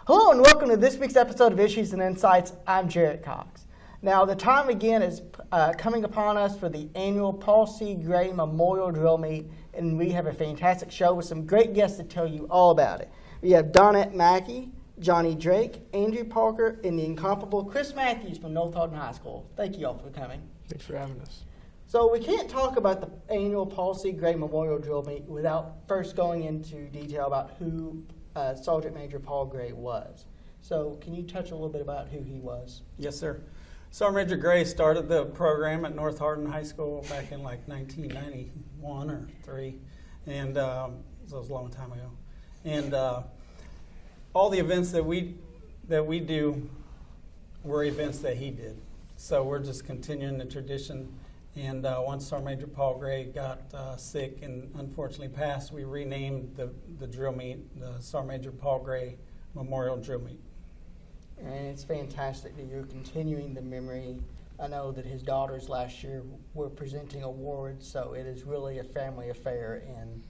Hello and welcome to this week's episode of Issues and Insights. I'm Jarrett Cox. Now the time again is coming upon us for the annual Paul C. Gray Memorial Drill Meet, and we have a fantastic show with some great guests to tell you all about it. We have Dawnette Mackey, Johnny Drake, Andrew Parker, and the incomparable Chris Mathews from North Hardin High School. Thank you all for coming. Thanks for having us. So we can't talk about the annual Paul C. Gray Memorial Drill Meet without first going into detail about who Sergeant Major Paul Gray was. So can you touch a little bit about who he was? Yes, sir. Sergeant Major Gray started the program at North Hardin High School back in like 1991 or 3, and so it was a long time ago. And all the events that we do were events that he did. So we're just continuing the tradition. And once Sergeant Major Paul Gray got sick and unfortunately passed, we renamed the drill meet the Sergeant Major Paul Gray Memorial Drill Meet. And it's fantastic that you're continuing the memory. I know that his daughters last year were presenting awards, so it is really a family affair, and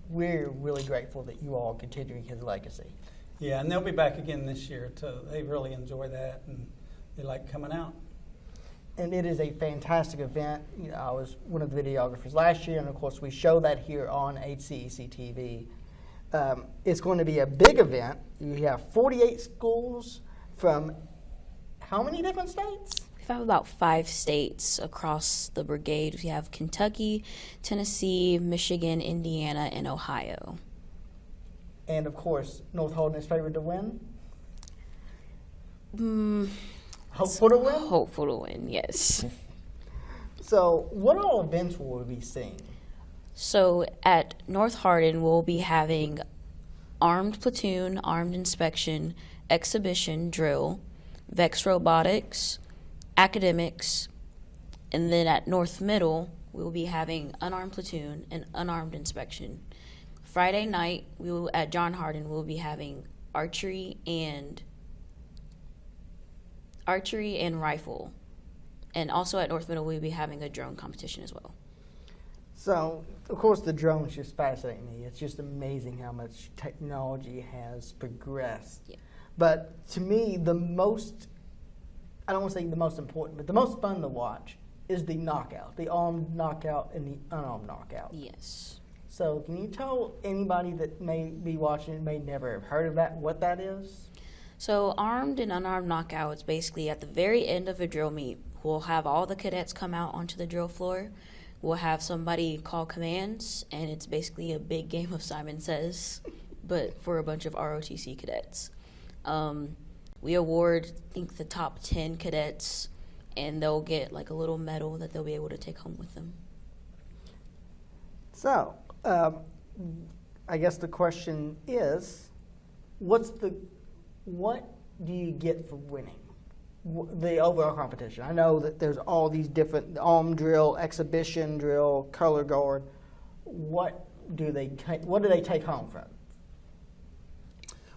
we're really grateful that you all are continuing his legacy. Yeah, and they'll be back again this year too. They really enjoy that, and they like coming out. And it is a fantastic event. You know, I was one of the videographers last year, and of course we show that here on HCEC-TV. It's going to be a big event. You have 48 schools from how many different states? We have about 5 states across the brigade. We have Kentucky, Tennessee, Michigan, Indiana, and Ohio. And of course, North Hardin is favored to win? Hopeful to win? Hopeful to win, yes. So what all events will we be seeing? So at North Hardin, we'll be having armed platoon, armed inspection, exhibition drill, VEX robotics, academics, and then at North Middle, we'll be having unarmed platoon and unarmed inspection. Friday night, at John Hardin, we'll be having archery and rifle. And also at North Middle, we'll be having a drone competition as well. So, of course, the drones just fascinate me. It's just amazing how much technology has progressed. Yeah. But to me, I don't want to say the most important, but the most fun to watch is the knockout, the armed knockout and the unarmed knockout. Yes. So can you tell anybody that may be watching and may never have heard of that, what that is? So armed and unarmed knockout is basically at the very end of a drill meet. We'll have all the cadets come out onto the drill floor. We'll have somebody call commands, and it's basically a big game of Simon Says, but for a bunch of ROTC cadets. We award, I think, the top 10 cadets, and they'll get like a little medal that they'll be able to take home with them. So, I guess the question is, what do you get for winning the overall competition? I know that there's all these different arm drill, exhibition drill, color guard. What do they take home from?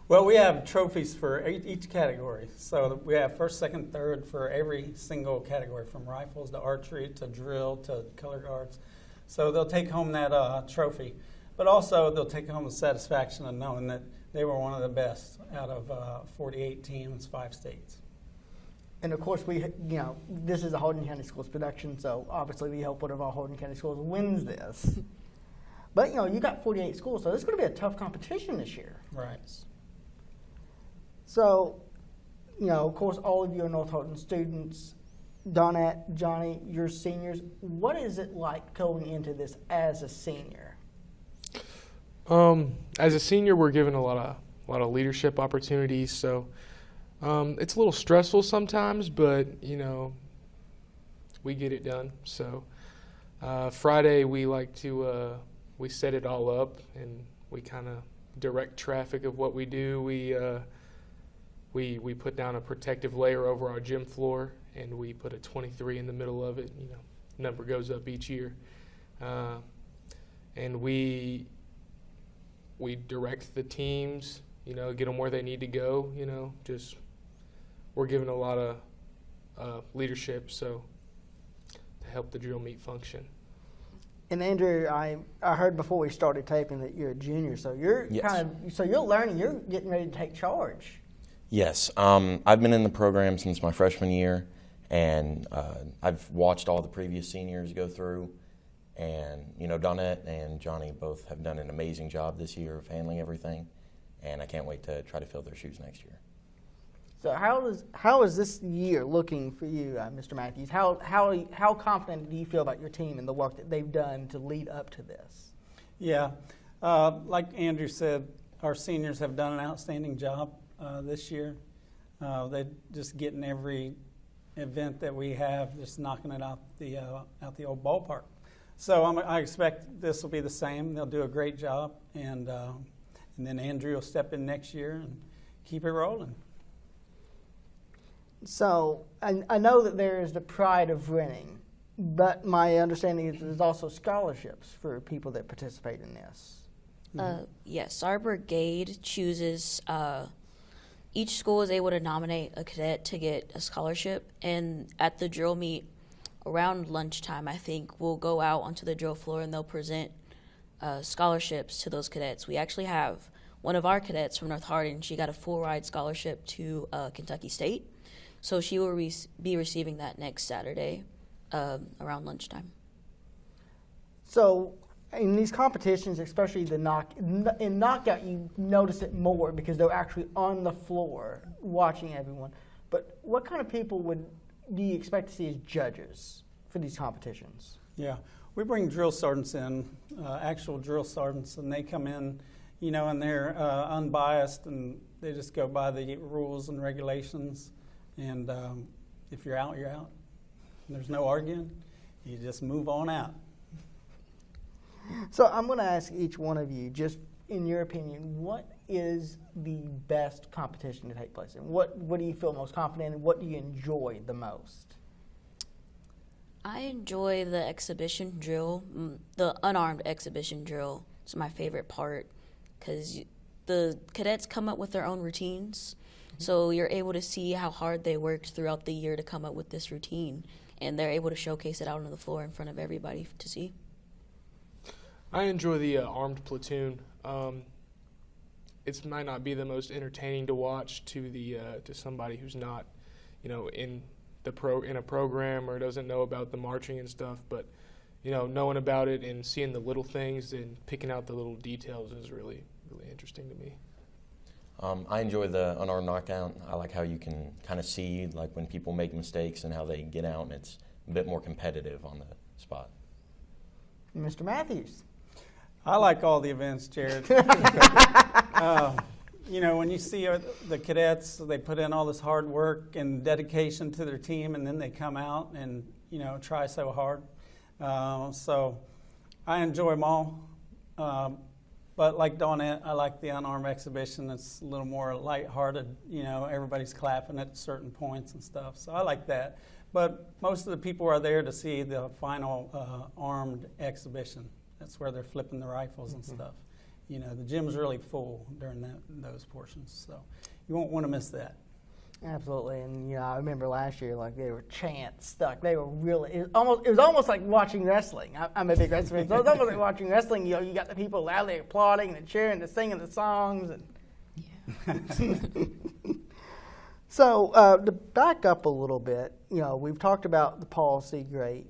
Well, we have trophies for each category. So we have first, second, third for every single category, from rifles to archery to drill to color guards. So they'll take home that trophy. But also they'll take home the satisfaction of knowing that they were one of the best out of 48 teams, 5 states. And of course, this is a Hardin County Schools production, so obviously we hope one of our Hardin County Schools wins this. But you got 48 schools, so this is going to be a tough competition this year. Right. So, of course, all of you are North Hardin students. Dawnette, Johnny, you're seniors. What is it like going into this as a senior? As a senior, we're given a lot of leadership opportunities. So it's a little stressful sometimes, but we get it done. So Friday we like to we set it all up, and we kind of direct traffic of what we do. We put down a protective layer over our gym floor, and we put a 23 in the middle of it. Number goes up each year, and we direct the teams. Get them where they need to go. Just we're given a lot of leadership, so to help the drill meet function. And Andrew, I heard before we started taping that you're a junior, so you're Yes. you're learning, you're getting ready to take charge. Yes, I've been in the program since my freshman year, and I've watched all the previous seniors go through, and Dawnette and Johnny both have done an amazing job this year of handling everything, and I can't wait to try to fill their shoes next year. So how is this year looking for you, Mr. Mathews? How confident do you feel about your team and the work that they've done to lead up to this? Yeah, like Andrew said, our seniors have done an outstanding job this year. They're just getting every event that we have, just knocking it out the old ballpark. So I expect this will be the same. They'll do a great job, and then Andrew will step in next year and keep it rolling. So I know that there is the pride of winning, but my understanding is there's also scholarships for people that participate in this. Yes, our brigade chooses, each school is able to nominate a cadet to get a scholarship, and at the drill meet around lunchtime, I think, we'll go out onto the drill floor and they'll present scholarships to those cadets. We actually have one of our cadets from North Hardin. She got a full ride scholarship to Kentucky State, so she will be receiving that next Saturday around lunchtime. So in these competitions, especially in knockout, you notice it more because they're actually on the floor watching everyone. But what kind of people do you expect to see as judges for these competitions? Yeah, we bring drill sergeants in, actual drill sergeants, and they come in, and they're unbiased, and they just go by the rules and regulations. And if you're out, you're out. There's no arguing. You just move on out. So I'm going to ask each one of you, just in your opinion, what is the best competition to take place in? What do you feel most confident in? What do you enjoy the most? I enjoy the exhibition drill, the unarmed exhibition drill. It's my favorite part because the cadets come up with their own routines. So you're able to see how hard they worked throughout the year to come up with this routine, and they're able to showcase it out on the floor in front of everybody to see. I enjoy the armed platoon. It might not be the most entertaining to watch to somebody who's not, in a program or doesn't know about the marching and stuff. But knowing about it and seeing the little things and picking out the little details is really, really interesting to me. I enjoy the unarmed knockout. I like how you can kind of see like when people make mistakes and how they get out, and it's a bit more competitive on the spot. Mr. Mathews. I like all the events, Jared. When you see the cadets, they put in all this hard work and dedication to their team, and then they come out and, try so hard. So I enjoy them all. But like Dawnette, I like the unarmed exhibition. It's a little more lighthearted. Everybody's clapping at certain points and stuff. So I like that. But most of the people are there to see the final armed exhibition. That's where they're flipping the rifles and stuff. The gym's really full during those portions. So you won't want to miss that. Absolutely, and I remember last year, like they were chants stuck. They were really. It was almost like watching wrestling. I'm a big wrestling fan, so it was almost like watching wrestling. You got the people loudly applauding and cheering and singing the songs. And So to back up a little bit, we've talked about the Paul C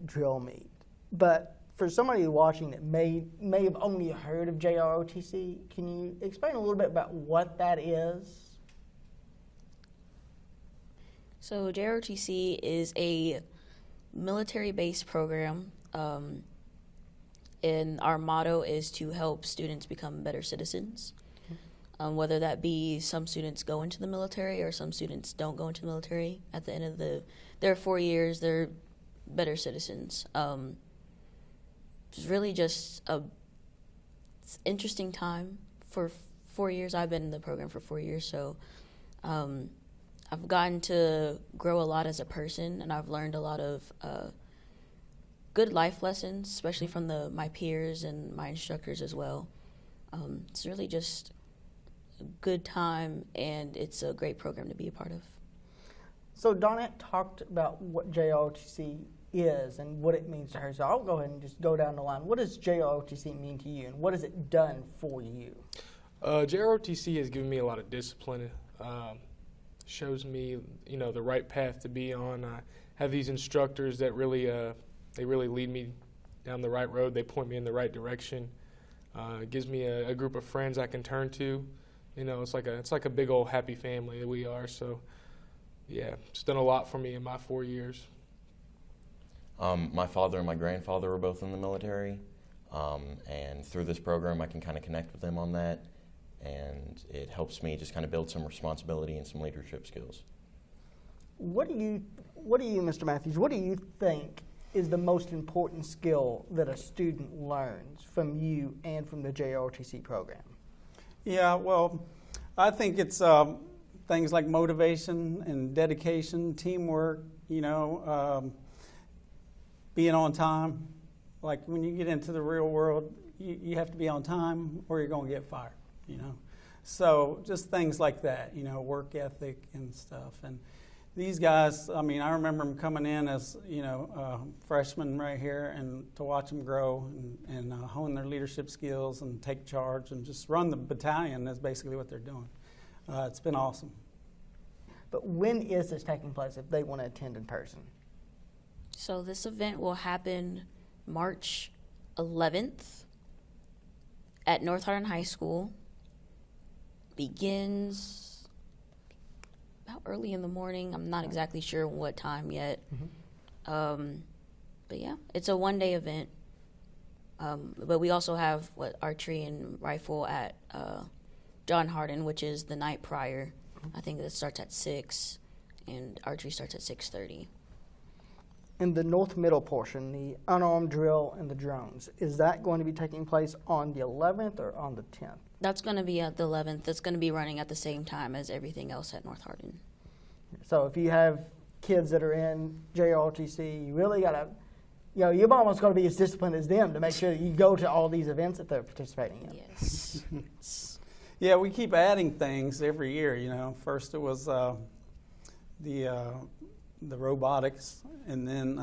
drill meet, but for somebody watching that may have only heard of JROTC, can you explain a little bit about what that is? So JROTC is a military-based program, and our motto is to help students become better citizens, whether that be some students go into the military or some students don't go into the military. At the end of their 4 years, they're better citizens. It's really just an interesting time. For 4 years, I've been in the program for 4 years, so I've gotten to grow a lot as a person, and I've learned a lot of good life lessons, especially from my peers and my instructors as well. It's really just a good time, and it's a great program to be a part of. So Dawnette talked about what JROTC is and what it means to her. So I'll go ahead and just go down the line. What does JROTC mean to you, and what has it done for you? JROTC has given me a lot of discipline. shows me, the right path to be on. I have these instructors that really, they really lead me down the right road. They point me in the right direction. It gives me a group of friends I can turn to. It's like a big old happy family that we are. So, yeah, it's done a lot for me in my 4 years. My father and my grandfather were both in the military, and through this program I can kind of connect with them on that, and it helps me just kind of build some responsibility and some leadership skills. What do you, Mr. Mathews, what do you think is the most important skill that a student learns from you and from the JROTC program? Yeah, well, I think it's things like motivation and dedication, teamwork, being on time. Like when you get into the real world, you have to be on time or you're going to get fired, So just things like that, work ethic and stuff. And these guys, I remember them coming in as, freshmen right here, and to watch them grow and hone their leadership skills and take charge and just run the battalion. That's basically what they're doing. It's been awesome. But when is this taking place if they want to attend in person? So this event will happen March 11th at North Hardin High School. Begins about early in the morning. I'm not exactly sure what time yet. But yeah, it's a one-day event. But we also have archery and rifle at North Hardin, which is the night prior. I think it starts at 6, and archery starts at 6:30. In the north middle portion, the unarmed drill and the drones, is that going to be taking place on the 11th or on the 10th? That's going to be at the 11th. That's going to be running at the same time as everything else at North Hardin. So if you have kids that are in JROTC, you really got to, you're almost going to be as disciplined as them to make sure that you go to all these events that they're participating in. Yes. Yeah, we keep adding things every year. First it was the robotics, and then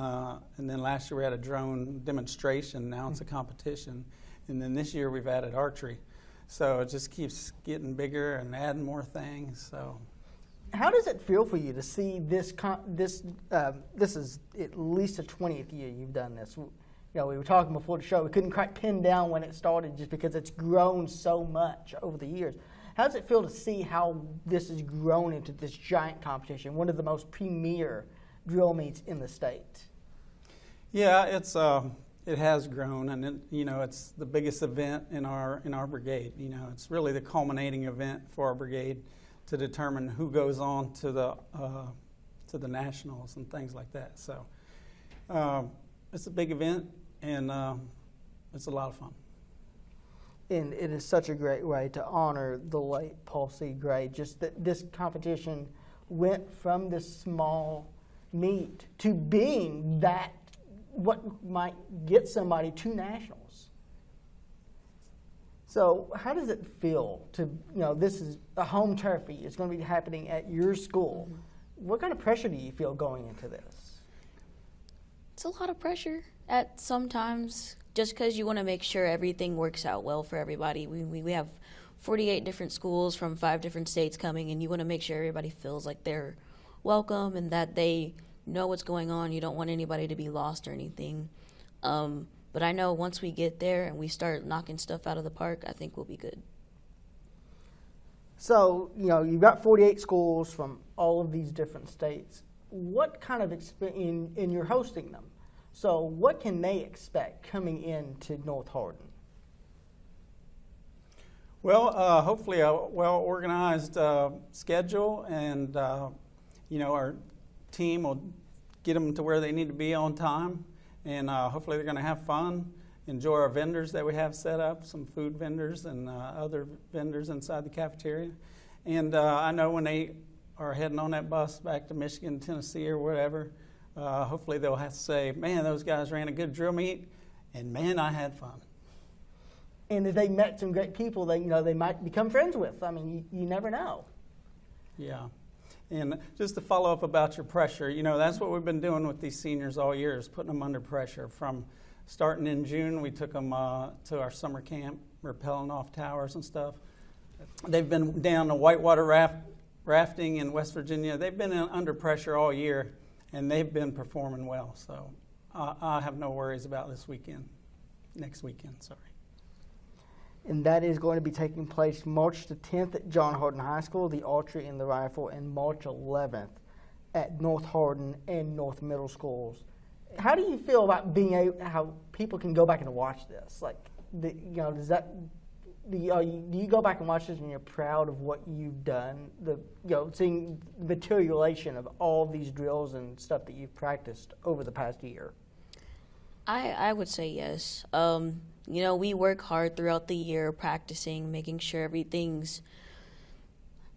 last year we had a drone demonstration. Now it's a competition, and then this year we've added archery. So it just keeps getting bigger and adding more things. So, how does it feel for you to see this? This is at least the 20th year you've done this. We were talking before the show. We couldn't quite pin down when it started, just because it's grown so much over the years. How does it feel to see how this has grown into this giant competition, one of the most premier drill meets in the state? Yeah, it has grown, and it's the biggest event in our brigade. It's really the culminating event for our brigade to determine who goes on to the nationals and things like that. So it's a big event, and it's a lot of fun. And it is such a great way to honor the late Paul C. Gray. Just that this competition went from this small meet to being that what might get somebody to nationals. So how does it feel to, this is a home turf for you. It's going to be happening at your school. What kind of pressure do you feel going into this? It's a lot of pressure at sometimes, just because you want to make sure everything works out well for everybody. We have 48 different schools from 5 different states coming, and you want to make sure everybody feels like they're welcome and that they know what's going on. You don't want anybody to be lost or anything. But I know once we get there and we start knocking stuff out of the park, I think we'll be good. So, you've got 48 schools from all of these different states. What kind of experience, in you're hosting them, so what can they expect coming into North Hardin? Well, hopefully a well-organized schedule, and our team will get them to where they need to be on time, and hopefully they're going to have fun, enjoy our vendors that we have set up, some food vendors and other vendors inside the cafeteria. And I know when they are heading on that bus back to Michigan, Tennessee, or whatever, hopefully they'll have to say, man, those guys ran a good drill meet, and man, I had fun. And if they met some great people that they might become friends with. I mean, you never know. Yeah. And just to follow up about your pressure, that's what we've been doing with these seniors all year, is putting them under pressure. From starting in June, we took them to our summer camp, rappelling off towers and stuff. They've been down a whitewater raft rafting in West Virginia. They've been under pressure all year, and they've been performing well. So I have no worries about next weekend. And that is going to be taking place March the 10th at John Hardin High School, the archery and the rifle, and March 11th at North Hardin and North Middle Schools. How do you feel about being able, how people can go back and watch this? Like, do you go back and watch this and you're proud of what you've done? Seeing the materialization of all these drills and stuff that you've practiced over the past year. I would say yes. We work hard throughout the year practicing, making sure everything's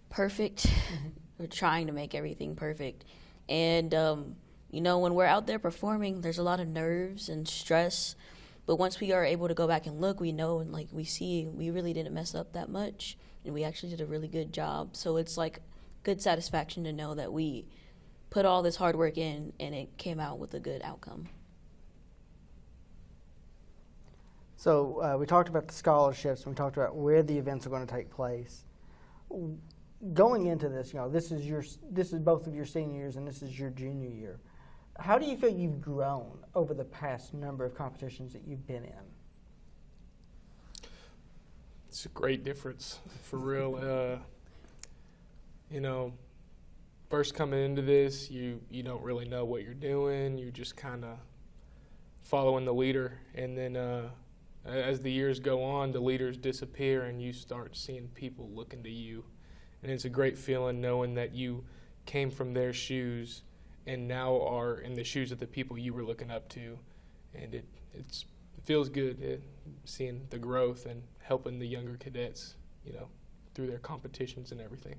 perfect. Mm-hmm. We're trying to make everything perfect. And, when we're out there performing, there's a lot of nerves and stress. But once we are able to go back and look, we know and we see we really didn't mess up that much. And we actually did a really good job. So it's good satisfaction to know that we put all this hard work in and it came out with a good outcome. So we talked about the scholarships, and we talked about where the events are going to take place. Going into this, this is both of your senior years and this is your junior year. How do you feel you've grown over the past number of competitions that you've been in? It's a great difference, for real. First coming into this, you don't really know what you're doing. You're just kind of following the leader, and then as the years go on, the leaders disappear and you start seeing people looking to you. And it's a great feeling knowing that you came from their shoes and now are in the shoes of the people you were looking up to. And it feels good seeing the growth and helping the younger cadets, through their competitions and everything.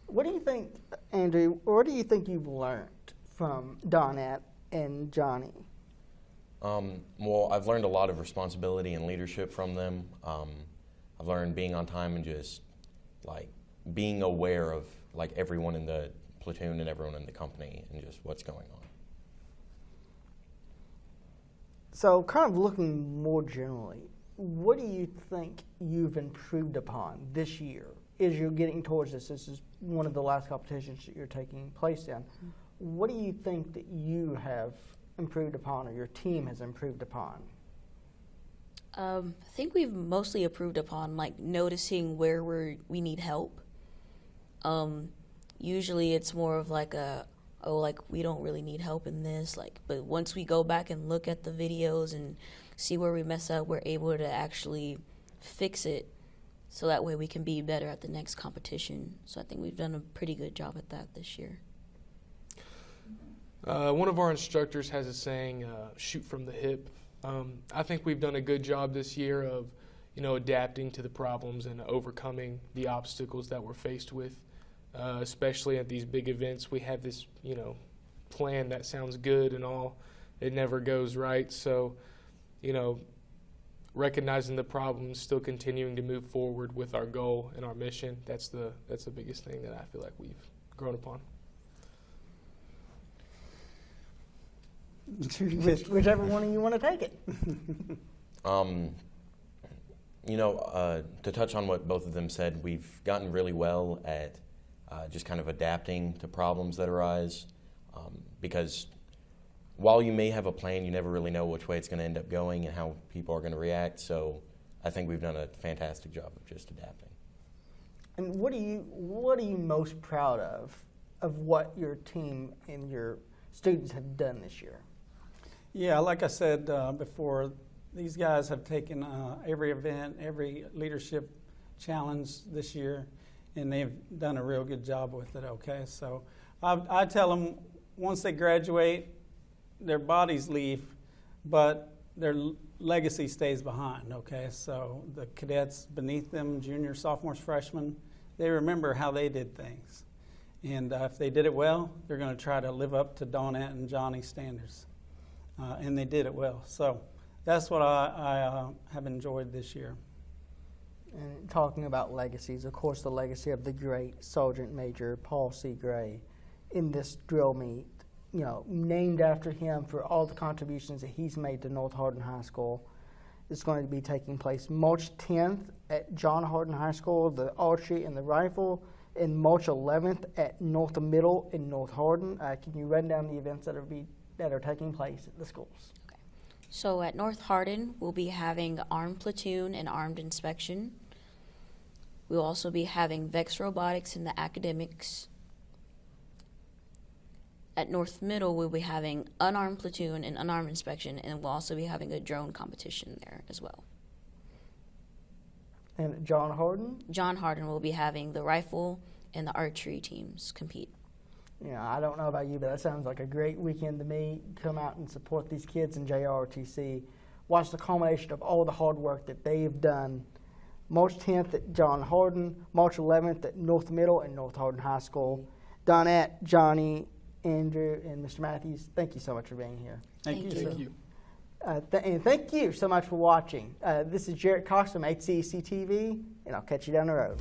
What do you think, Andrew, what do you think you've learned from Dawnette and Johnny? Well, I've learned a lot of responsibility and leadership from them. I've learned being on time and just being aware of everyone in the platoon and everyone in the company and just what's going on. So kind of looking more generally, what do you think you've improved upon this year as you're getting towards this? This is one of the last competitions that you're taking place in. What do you think that you have improved upon or your team has improved upon? I think we've mostly improved upon noticing where we need help. Usually it's more of we don't really need help in this. But once we go back and look at the videos and see where we mess up, we're able to actually fix it. So that way we can be better at the next competition. So I think we've done a pretty good job at that this year. One of our instructors has a saying, shoot from the hip. I think we've done a good job this year of, adapting to the problems and overcoming the obstacles that we're faced with, especially at these big events. We have this, plan that sounds good and all. It never goes right. So, recognizing the problems, still continuing to move forward with our goal and our mission, that's the biggest thing that I feel like we've grown upon. Whichever one of you want to take it. To touch on what both of them said, we've gotten really well at just kind of adapting to problems that arise, because while you may have a plan, you never really know which way it's going to end up going and how people are going to react. So I think we've done a fantastic job of just adapting. And what are you most proud of what your team and your students have done this year? Yeah, like I said before, these guys have taken every event, every leadership challenge this year, and they've done a real good job with it, okay? So I tell them once they graduate, their bodies leave, but their legacy stays behind, okay? So the cadets beneath them, juniors, sophomores, freshmen, they remember how they did things. And if they did it well, they're going to try to live up to Dawnette and Johnny's standards. And they did it well. So that's what I have enjoyed this year. And talking about legacies, of course, the legacy of the great Sergeant Major Paul C. Gray in this drill meet, named after him for all the contributions that he's made to North Hardin High School. It's going to be taking place March 10th at John Hardin High School, the archery and the rifle, and March 11th at North Middle in North Hardin. Can you run down the events that are taking place at the schools? So at North Hardin, we'll be having armed platoon and armed inspection. We'll also be having VEX robotics in the academics. At North Middle, we'll be having unarmed platoon and unarmed inspection, and we'll also be having a drone competition there as well. And at John Hardin will be having the rifle and the archery teams compete. I don't know about you, but that sounds like a great weekend to me. Come out and support these kids in JROTC. Watch the culmination of all the hard work that they've done. March 10th at John Hardin, March 11th at North Middle and North Hardin High School. Dawnette, Johnny, Andrew, and Mr. Mathews, thank you so much for being here. Thank you. Thank you. And thank you so much for watching. This is Jarrett Cox from HCEC-TV, and I'll catch you down the road.